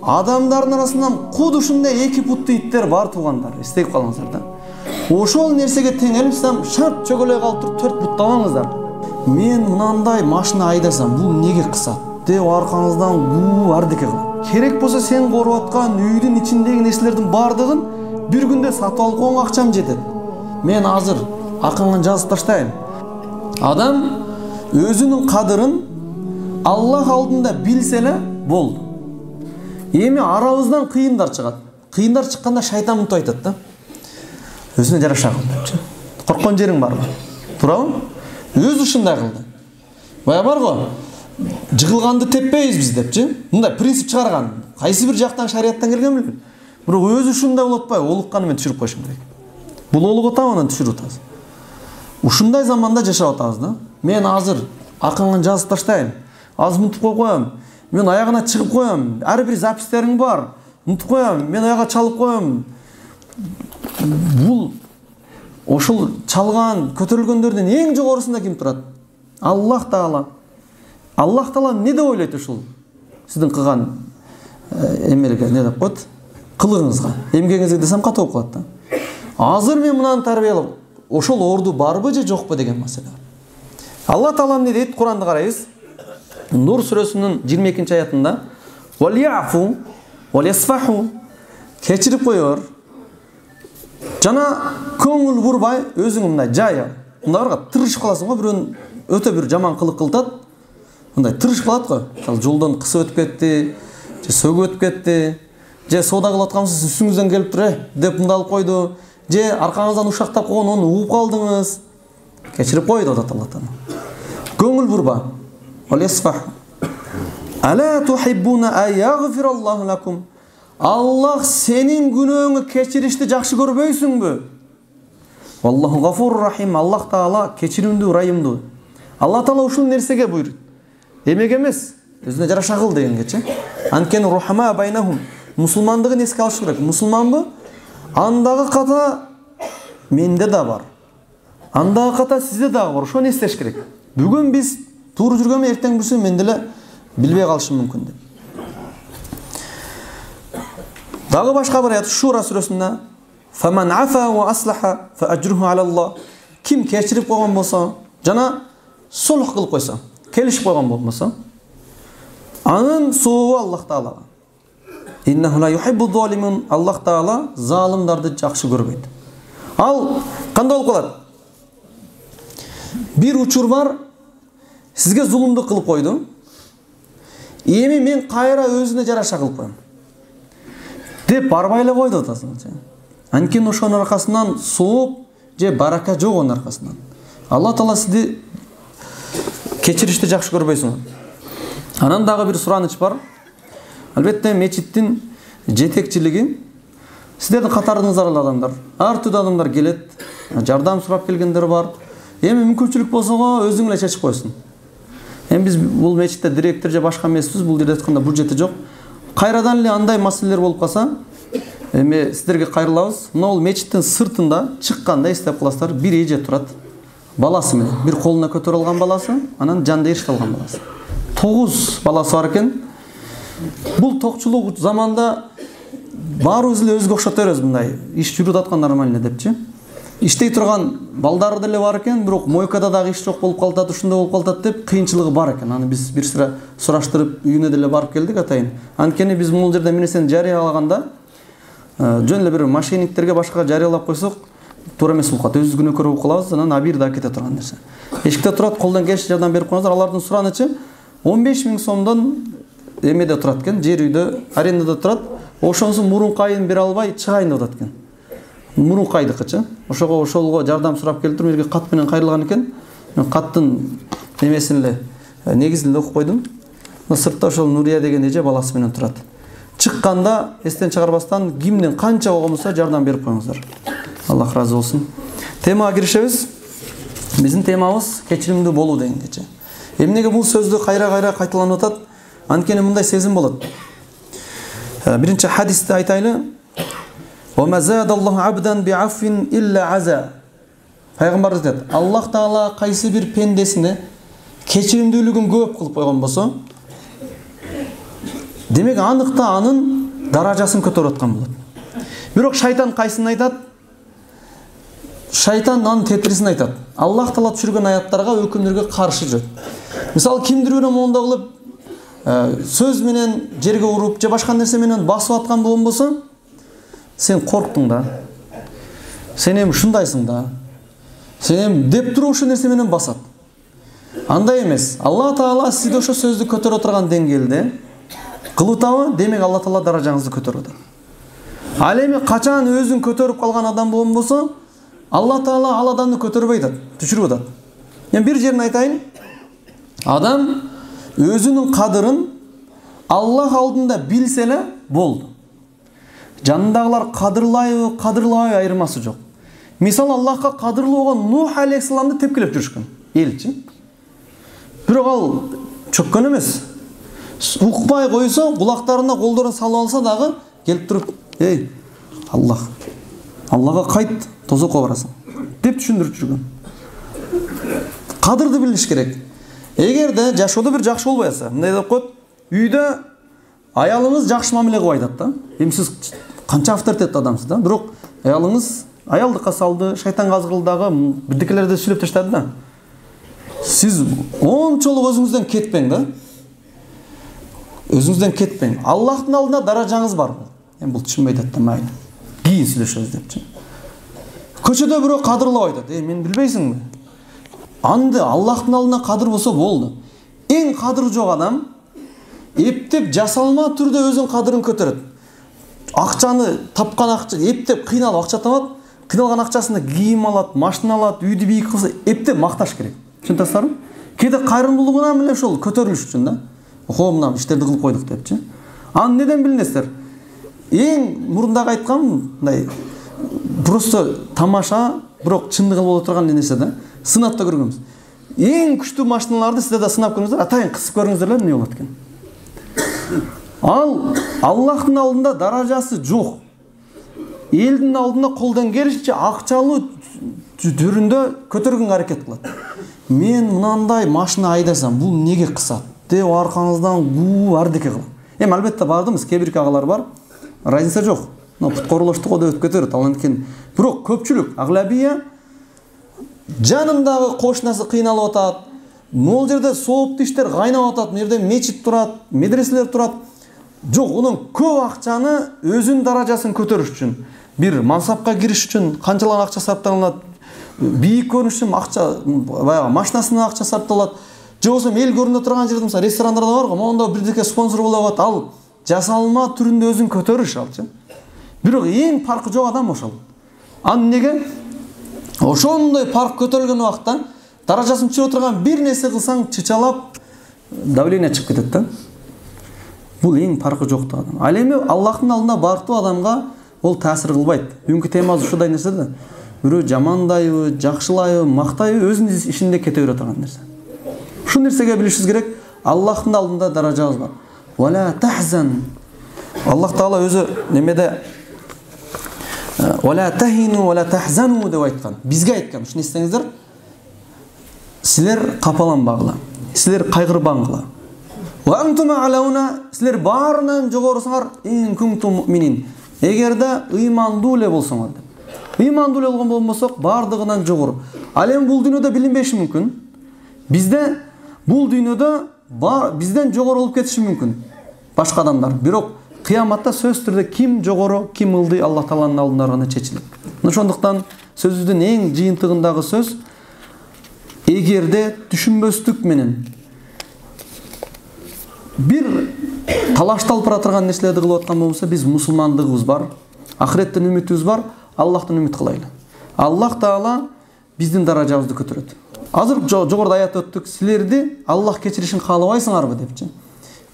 Адамдардын арасынан куд ушундай 2 путтуу иттер бар туугандар. Эстеп калыңыздар да. Ошол нерсеге теңелипсам, шарт чөгөлөй калып туруп 4 пут табаңыздар. Мен мынандай машина айдасам, бул неге кысат деп аркаңыздан гуу ардеке кылат. Керек болсо сен коруп аткан үйдүн ичиндеги нерселердин бардыгын бир күндө сатып алып койгонго акчам жетет. Мен азыр акыңан жазып таштайм. Адам өзүнүн кадырын Аллах алдында билсе эле болду. Эми арабыздан кыйындар чыгат. Кыйындар чыкканда шайтан мынтип айтат да. Өзүнө жараша кыл депчи. Корккон жериң барбы? Туурабы? Өзү ушундай кылды. Бая бар го. Жыгылганды теппейбиз биз депчи. Мындай принцип чыгарган. Кайсы бир жактан шарияттан келген билбейм. Бирок өзү ушундай болот атпайбы? Олукканы мен түшүрүп койшум керек. Бул олук атабы, анан түшүрүп атабыз. Ушундай заманда жашап атабыз да. Мен азыр акыңан жазып таштайм. Аз мынтип коем. Мен аягына чыгып коем. Ар бир запистериң бар. Мынтип коем. Мен аяга чалып коем. Бул ошол чалган, көтөрүлгөндөрдүн эң жогорусунда ким турат? Аллах Таала. Аллах Таала не деп ойлойт ушул? Сиздин кылган эмелге не деп коет? Кылыгыңызга. Эмгегиңизге десем ката болуп калат да. Азыр мен мынаны тарбиялап, ошол орду барбы же жокпу деген маселе бар. Алла Таала эмне дейт? Куранды карайбыз. Нур сүрөсүнүн 22-аятында: "Валияфу валиясфаху", кечирип коёр. Жана көңүл бурбай, өзүң мындай жай. Мындай барга тырышып каласың го, бирөөнүн өтө бир жаман кылык кылтат. Мындай тырышып калат го. Ал жолдон кысып өтүп кетти, же сөгүп өтүп кетти, же соода кылып аткансыз үстүңүздөн келип тур, деп мындай алып койду, же аркаңыздан ушактап койгон, ону угуп калдыңыз. Кечирип кой деп атат Алла Таала. Көңүл бурба. Валисфах. Ала тухиббуна айягфираллаху лакум. Аллах сенин күнөөңү кечиришти жакшы көрбөйсүңбү? Валлаху гафурур рахим. Аллах Таала кечиримдүү, райымдуу. Алла Таала ушул нерсеге буйрут. Эмеге эмес, өзүнө жараша кыл дегенгечи. Анкен рухама байнахум. Мусулмандыгын эске алыш керек. Мусулманбы? Андагы ката менде да бар. Андагы ката сизде дагы бар. Ошону эстеш керек. Бүгүн биз тууру жүргөнбү, эртең бүрсө мен деле билбей калышым мүмкүн деп. Дагы башка бир аят Шура сүрөсүндө: "Фаман афа ва аслаха фа ажруху алаллах". Ким кечирип койгон болсо, жана сулх кылып койсо, келишип койгон болмосо, анын сообу Аллах Таалага. Иннаху ла юхиббу залимун. Аллах Таала залымдарды жакшы көрбөйт. Ал кандай болуп калат? Бир учур бар, сизге зулумдук кылып койду. Эми мен кайра өзүнө жараша кылып коем деп барбай эле койду атасың. Анткени ошонун аркасынан сооп же барака жок онун аркасынан. Алла Таала сизди кечиришти жакшы көрбөйсүң. Анан дагы бир сураныч бар. Албетте мечиттин жетекчилиги, сиздердин катарыңыздар адамдар, ар түрдүү адамдар келет, жардам сурап келгендер бар. Эми мүмкүнчүлүк болсо өзүң эле чечип койсуң. Эми биз бул мечитте директор же башка эмеспиз, бул жерде айтканда бюджети жок. Кайрадан эле андай маселелер болуп калса, эми сиздерге кайрылабыз. Могул мечиттин сыртында чыкканда эстеп каласыздар, бир эже турат. Баласы менен, бир колуна көтөрүп алган баласы, анан жанда ээрчип алган баласы. 9 баласы бар экен. Бул токчулук заманда баарыбыз эле өзгө окшоп беребиз мындай. Иш жүрүп аткан нормально депчи. Иштей турган балдары деле бар экен, бирок мойкада дагы иш жок болуп калат, ушундай болуп калат деп кыйынчылыгы бар экен. Аны биз бир сыра сураштырып үйүнө деле барып келдик атайын. Анткени биз бул жерде нерсени жарыялаганда жөн эле бир мошенниктерге башка жарыялап койсок, туура эмес болуп калат. Өзүбүз күнөөкөр болуп калабыз, анан абийирде кете турган нерсе. Эшикте турат, колдон келишинче жардам берип коюңуздар. Алардын суранычы 15 000 сомдон эмеде турат экен, жер үйдө, арендада турат. Ошонусун мурун кайын бере албай чыгайын деп атат экен. Мурун кайдыкычы. Ошолго жардам сурап келип туруп, элге кат менен кайрылган экен. Мен каттын эмесин эле негизин эле окуп койдум. Сыртта ошол Нурия деген эже баласы менен турат. Чыкканда эстен чыгарбастан кимден канча болгонсо жардам берип коюңуздар. Аллах разы болсун. Темага киришебиз. Биздин темабыз кечиримдүү болуу дегенчи. Эмнеге бул сөздү кайра кайталанып атат? Анткени мындай сезим болот. Биринчи хадисте айтайлы. وَمَا زَادَ اللَّهُ عَبْدًا بِعَفْوٍ إِلَّا عَزَى. Пайгамбар айтат, Аллах Таала кайсы бир пендесине кечиримдүүлүгүн көп кылып койгон болсо, демек аныкта анын даражасын көтөрүп аткан болот. Бирок шайтан кайсын айтат? Шайтан анын тетрисин айтат. Аллах Таала түшүргөн аяттарга, өкүмдөргө каршы жүрөт. Мисалы кимдир бирөө монда кылып сөз менен жерге уруп же башка нерсе менен басып аткан болсо, сен корктуң да. Сен эми ушундайсың да. Сен эми деп туруп ошо нерсе менен басат. Андай эмес. Алла Таала сизди ошо сөздү көтөрө турган деңгээлде кылып атабы? Демек Алла Таала даражаңызды көтөрүп атат. Ал эми качан өзүн көтөрүп калган адам болсо, Алла Таала ал адамды көтөрбөй атат, түшүрүп атат. Мен бир жерин айтайын. Адам өзүнүн кадырын Аллах алдында билсе эле болду. Жанындагылар кадырлайбы, кадырлабайбы айырмасы жок. Мисалы Аллахка кадырлуу болгон Нух алейхиссаламды тепкилеп жүрүшкөн элчи. Бирок ал чөккөн эмес. Укпай койсо, кулактарына колдорун салып алса дагы келип туруп, "Эй, Аллага кайт, тозокко барасың" деп түшүндүрүп жүргөн. Кадырды билиш керек. Эгерде жашоодо бир жакшы болбой атса, мындай деп коет, үйдө аялыңыз жакшы мамиле кылып айтат да. Эми сиз канча авторитеттүү адамсыз да, бирок аялыңыз аялдыкка салды, шайтанга азгылдагы бирдекелерди сүйлөп таштады да. Сиз ончолук өзүңүздөн кетпең да. Өзүңүздөн кетпең. Аллахтын алдында даражаңыз бар. Эми бул түшүнбөй атат да, майли. Кийин сүйлөшөбүз депчи. Көчөдө бирөө кадырлап айтат. Мен билбейсиңби? Анды Аллахтын алдында кадыр болсо болду. Эң кадыры жок адам эптеп жасалма түрдө өзүнүн кадырын көтөрөт. Акчаны тапкан акча эптеп кыйналып акча табат. Кыйналган акчасында кийим алат, машина алат, үйдү бийик кылса эптеп макташ керек. Түшүнөсүңөрбү? Кээде кайрымдуулугуна эле ошол көтөрүлүш үчүн да. Охо, мына иштерди кылып койдук депчи. Аны неден билесиздер? Эң мурдагы айткан мындай просто тамаша, бирок чындыгы боло турган нерсе да. Сынапта көргөнбүз. Эң күчтүү машиналарды сиздер да сынап көрүңүздөр, атайын кысып көрүңүздөр эле эмне болот экен. Ал Аллахтын алдында даражасы жок. Элдин алдында колдон келишинче акчалуу түрүндө көтөргөнгө аракет кылат. Мен мынандай машина айдасам, бул неге кысат деп аркаңыздан ардеке кылат. Эми албетте бардымыз, кээ бир агалар бар. Разница жок. Но путкорлоштук да өтүп кетет. Ал экен. Бирок көпчүлүк аглабия жанындагы кошунасы кыйналып атат. Могул жерде сооптуу иштер кайнап атат. Мына жерде мечит турат, медреселер турат. Жок, унун көп акчаны өзүнүн даражасын көтөрүш үчүн, бир мансапка кириш үчүн канчалык акча сарпталат, бийик көрүнүш үчүн акча, баягы машинасына акча сарпталат. Же болсо эл көрүнө турган жерде, мисалы ресторандарда бар го, монда бирдеке спонсор болуп атат. Ал жасалма түрүндө өзүн көтөрүш алчы. Бирок эң паркы жок адам ошол. Аны неге? Ошондой парк көтөрүлгөн убакта даражасын түшүрө турган бир нерсе кылсаң чычалап давление чыгып кетет да. Бул эң паркы жок да адам. Ал эми Аллахтын алдында бартуу адамга ол таасир кылбайт. Бүгүнкү темабыз ушундай нерсе да. Бирөө жамандайбы, жакшылайбы, мактайбы, өзүнүн ишинде кете бере турган нерсе. Ушул нерсеге билишибиз керек. Аллахтын алдында даражабыз бар. Вала тахзан. Аллах Таала өзү немеде вала тахину вала тахзану деп айткан. Бизге айткан. Ушуну эстеңиздер. Силер капаланбагыла. Силер кайгырбаңгыла. Ва антум алауна, силер баарынан жогорусуңар ин кунтум муъминин. Эгерде ыймандуу эле болсоңор деп. Ыймандуу эле болгон болмосок, бардыгынан жогору. Ал эми бул дүйнөдө билинбеши мүмкүн. Бизде бул дүйнөдө бизден жогору болуп кетиши мүмкүн башка адамдар. Бирок кыяматта сөз түрдө ким жогору, ким ылдый Аллах Тааланын алдында гана чечилет. Ошондуктан сөзүбүздүн эң жыйынтыгындагы сөз, эгерде түшүнбөстүк менен бир талашталып бара турган нерселерди кылып аткан болсо, биз мусулмандыгыбыз бар, ахиреттен үмүтүбүз бар, Аллахтан үмүт кылайлы. Аллах Таала биздин даражабызды көтөрөт. Азыр жогоруда аят өттүк, силерди Аллах кечиришин каалабайсыңарбы депчи.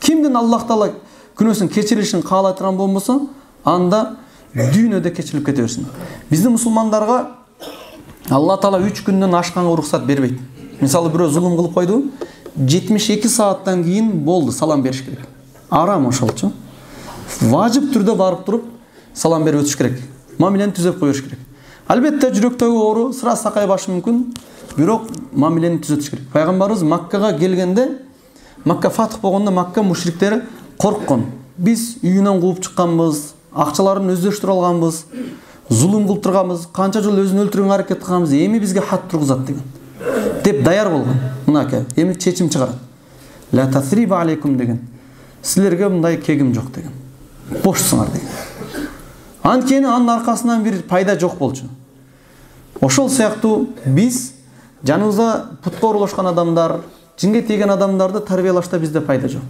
Кимдин Аллах Таала күнөөсүн кечиришин каалай турган болмосо, анда дүйнөдө кечирип кете берсин. Биздин мусулмандарга Аллах Таала 3 күндөн ашканга уруксат бербейт. Мисалы бирөө зулум кылып койду, 72 сааттан кийин болду, салам бериш керек. Арам ошолчу. Важип түрдө барып туруп салам берип өтүш керек. Мамилени түзөп коюш керек. Албетте жүрөктөгү оору сыра сакай башы мүмкүн, бирок мамилени түзөтүш керек. Пайгамбарыбыз Маккага келгенде, Макка фатх болгондо Макка мушриктери корккон. Биз үйүнөн кууп чыкканбыз, акчаларын өздөштүрө алганбыз, зулум кылып турганбыз, канча жыл өзүн өлтүрүүгө аракет кылганбыз, эми бизге хат тургузат деген. Деп даяр болгон. Мынаке, эми чечим чыгарат. Ла тасриба алейкум деген. Силерге мындай кегим жок деген. Бошсуңар деген. Анткени анын аркасынан бир пайда жок болчу. Ошол сыяктуу биз жаныбызда путка оролошкон адамдар, жинге тийген адамдарды тарбиялашта бизде пайда жок.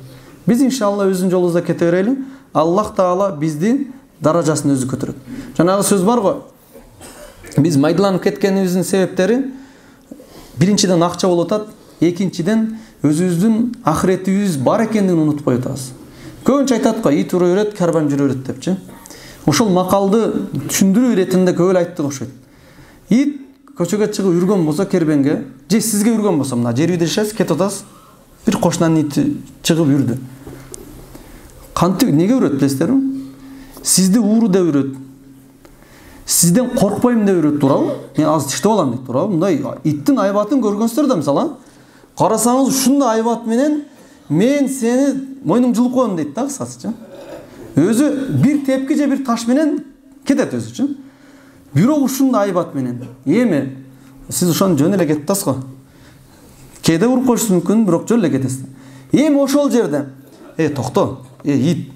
Биз иншалла өзүнүн жолубузда кете берели. Аллах Таала бизди даражасын өзү көтөрөт. Жанагы сөз бар го. Биз майдаланып кеткенибиздин себептери биринчиден акча болуп атат, экинчиден өзүбүздүн ахиретибиз бар экендигин унутпой атабыз. Көбүнчө айтат го, ит уруу берет, карбан жүрө берет депчи. Ошол макалды түшүндүрүү иретинде көп айтты окшойт. Ит көчөгө чыгып үргөн болсо кербенге, же сизге үргөн болсо, мына жер үйдө жашайсыз, кетип атасыз. Бир кошунан ити чыгып үрдү. Кантип неге үрөт билесиздерби? Сизди ууру деп үрөт. Сизден коркпойм деп үрөт, туурабы? Мен азыр тиштеп алам дейт, туурабы? Мындай иттин айбатын көргөнсүздөр да, мисалы, карасаңыз ушундай айбат менен мен сени мойнуң жылып коем дейт да, кыскасычы. Өзү бир тепки же бир таш менен кетет өзүчү. Бирок ушундай айбат менен. Эми сиз ошону жөн эле кетип атасыз го. Кээде уруп коюшуңуз мүмкүн, бирок жөн эле кетесиз. Эми ошол жерде, токто, ит,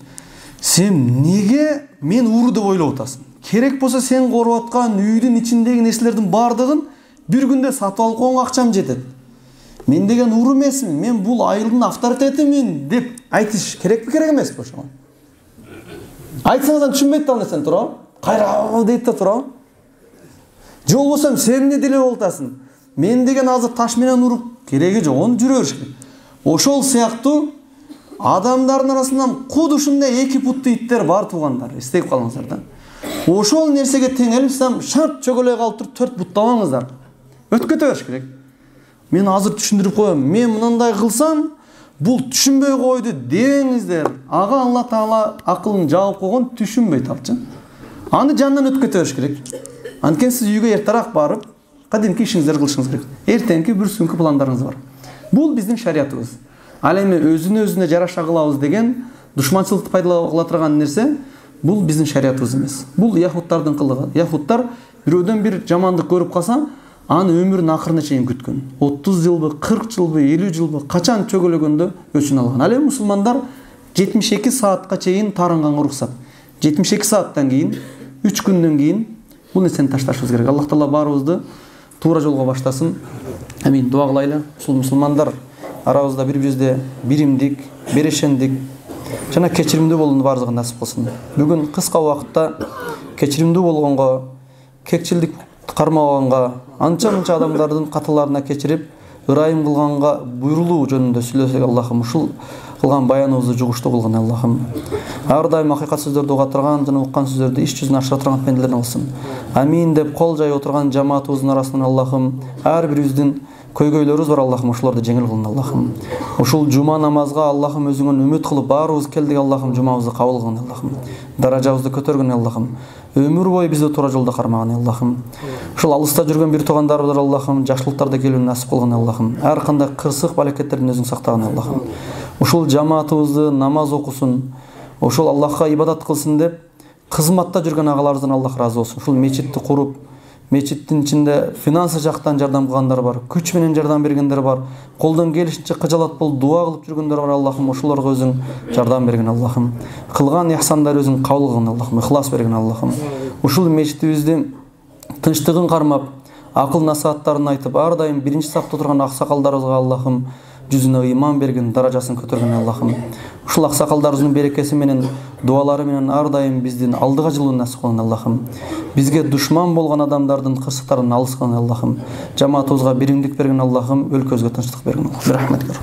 сен неге мен ууру деп ойлоп атасың? Керек болсо сен коруп аткан үйдүн ичиндеги нерселердин бардыгын бир күндө сатып алып койгонго акчам жетет. Мен деген ууру эмесмин, мен бул айылдын авторитетимин деп айтыш керекпи, керек эмеспи ошого? Айтсаңыз түшүнбөйт да нерсени, туурабы? Кайра дейт да, туурабы? Же болбосо сен эмне деле болуп атасың? Мен деген азыр таш менен уруп кереги жок, ону жүрө бериш керек. Ошол сыяктуу адамдардын арасынан куд ушундай эки буттуу иттер бар туугандар, эстеп калыңыздар да. Ошол нерсеге теңелипсам, шарт чөгөлөй калып туруп 4 буттабаңыздар. Өтүп кете бериш керек. Мен азыр түшүндүрүп коем. Мен мындай кылсам, бул түшүнбөй койду деңиздер. Ага Алла Таала акылын жаап койгон, түшүнбөй талчы. Аны жанынан өтүп кете бериш керек. Анткени сиз үйгө эртерээк барып, кадимки ишиңиздерди кылышыңыз керек. Эртеңки бүрсүңкү пландарыңыз бар. Бул биздин шариятыбыз. Ал эми өзүнө жараша кылабыз деген душманчылыкты пайдалана турган нерсе, бул биздин шариятыбыз эмес. Бул яхудтардын кылыгы. Яхудтар бирөөдөн бир жамандык көрүп калса, аны өмүрүнүн акырына чейин күткөн. 30 жылбы, 40 жылбы, 50 жылбы, качан чөгөлөгөндө өчүн алган. Ал эми мусулмандар 72 саатка чейин тарынганга уруксат. 72 сааттан кийин, 3 күндөн кийин бул нерсени ташташыбыз керек. Аллах Таала баарыбызды туура жолго баштасын. Амин. Дуа кылайлы. Ушул мусулмандар арабызда бири-бирибизде биримдик, берешендик жана кечиримдүү болууну баардыгы насип кылсын. Бүгүн кыска убакытта кечиримдүү болгонго, кекчилдик кармаганга, анча-мынча адамдардын каталарына кечирип, ырайым кылганга буйрулуу жөнүндө сүйлөсөк, Аллахым, ушул кылган баяныбызды жугуштуу кылгын, Аллахым. Ар дайым акыйкат сөздөрдү уга турган жана уккан сөздөрдү иш жүзүнө ашыра турган пенделерден кылсын. Амин деп кол жайып отурган жамаатыбыздын арасынан, Аллахым, ар бирибиздин көйгөйлөрүбүз бар, Аллахым, ошолорду жеңил кылгын, Аллахым. Ушул жума намазга, Аллахым, өзүңөн үмүт кылып баарыбыз келдик, Аллахым, жумабызды кабыл кылгын, Аллахым. Даражабызды көтөргүн, Аллахым. Өмүр бою бизди туура жолдо кармаган, Аллахым. Ушул алыста жүргөн бир туугандарыбыздар, Аллахым, жакшылыктарда келүүнү насип кылгын, Аллахым. Ар кандай кырсык балекеттерден өзүң сактаган, Аллахым. Ушул жамаатыбызды намаз окусун, ошол Аллахка ибадат кылсын деп кызматта жүргөн агаларыбыздан Аллах ыраазы болсун. Ушул мечитти куруп, мечиттин ичинде финансы жактан жардам кылгандар бар, күч менен жардам бергендер бар, колдон келишинче кыжалат болуп дуа кылып жүргөндөр бар, Аллахым, ошолорго өзүң жардам бергин, Аллахым. Кылган ихсандар өзүң кабыл кылгын, Аллахым, ихлас бергин, Аллахым. Ушул мечитибизди тынчтыгын кармап, акыл насааттарын айтып, ар дайым биринчи сапта турган аксакалдарыбызга, Аллахым, жүзүнө ыйман бергин, даражасын көтөргөн, Аллахым. Ушул аксакалдарыбыздын берекеси менен, дуалары менен ар дайым биздин алдыга жылууну насип кылгын, Аллахым. Бизге душман болгон адамдардын кырсыктарын алыс кылгын, Аллахым. Жамаатыбызга биримдик бергин, Аллахым. Өлкөбүзгө тынчтык бергин, Аллахым.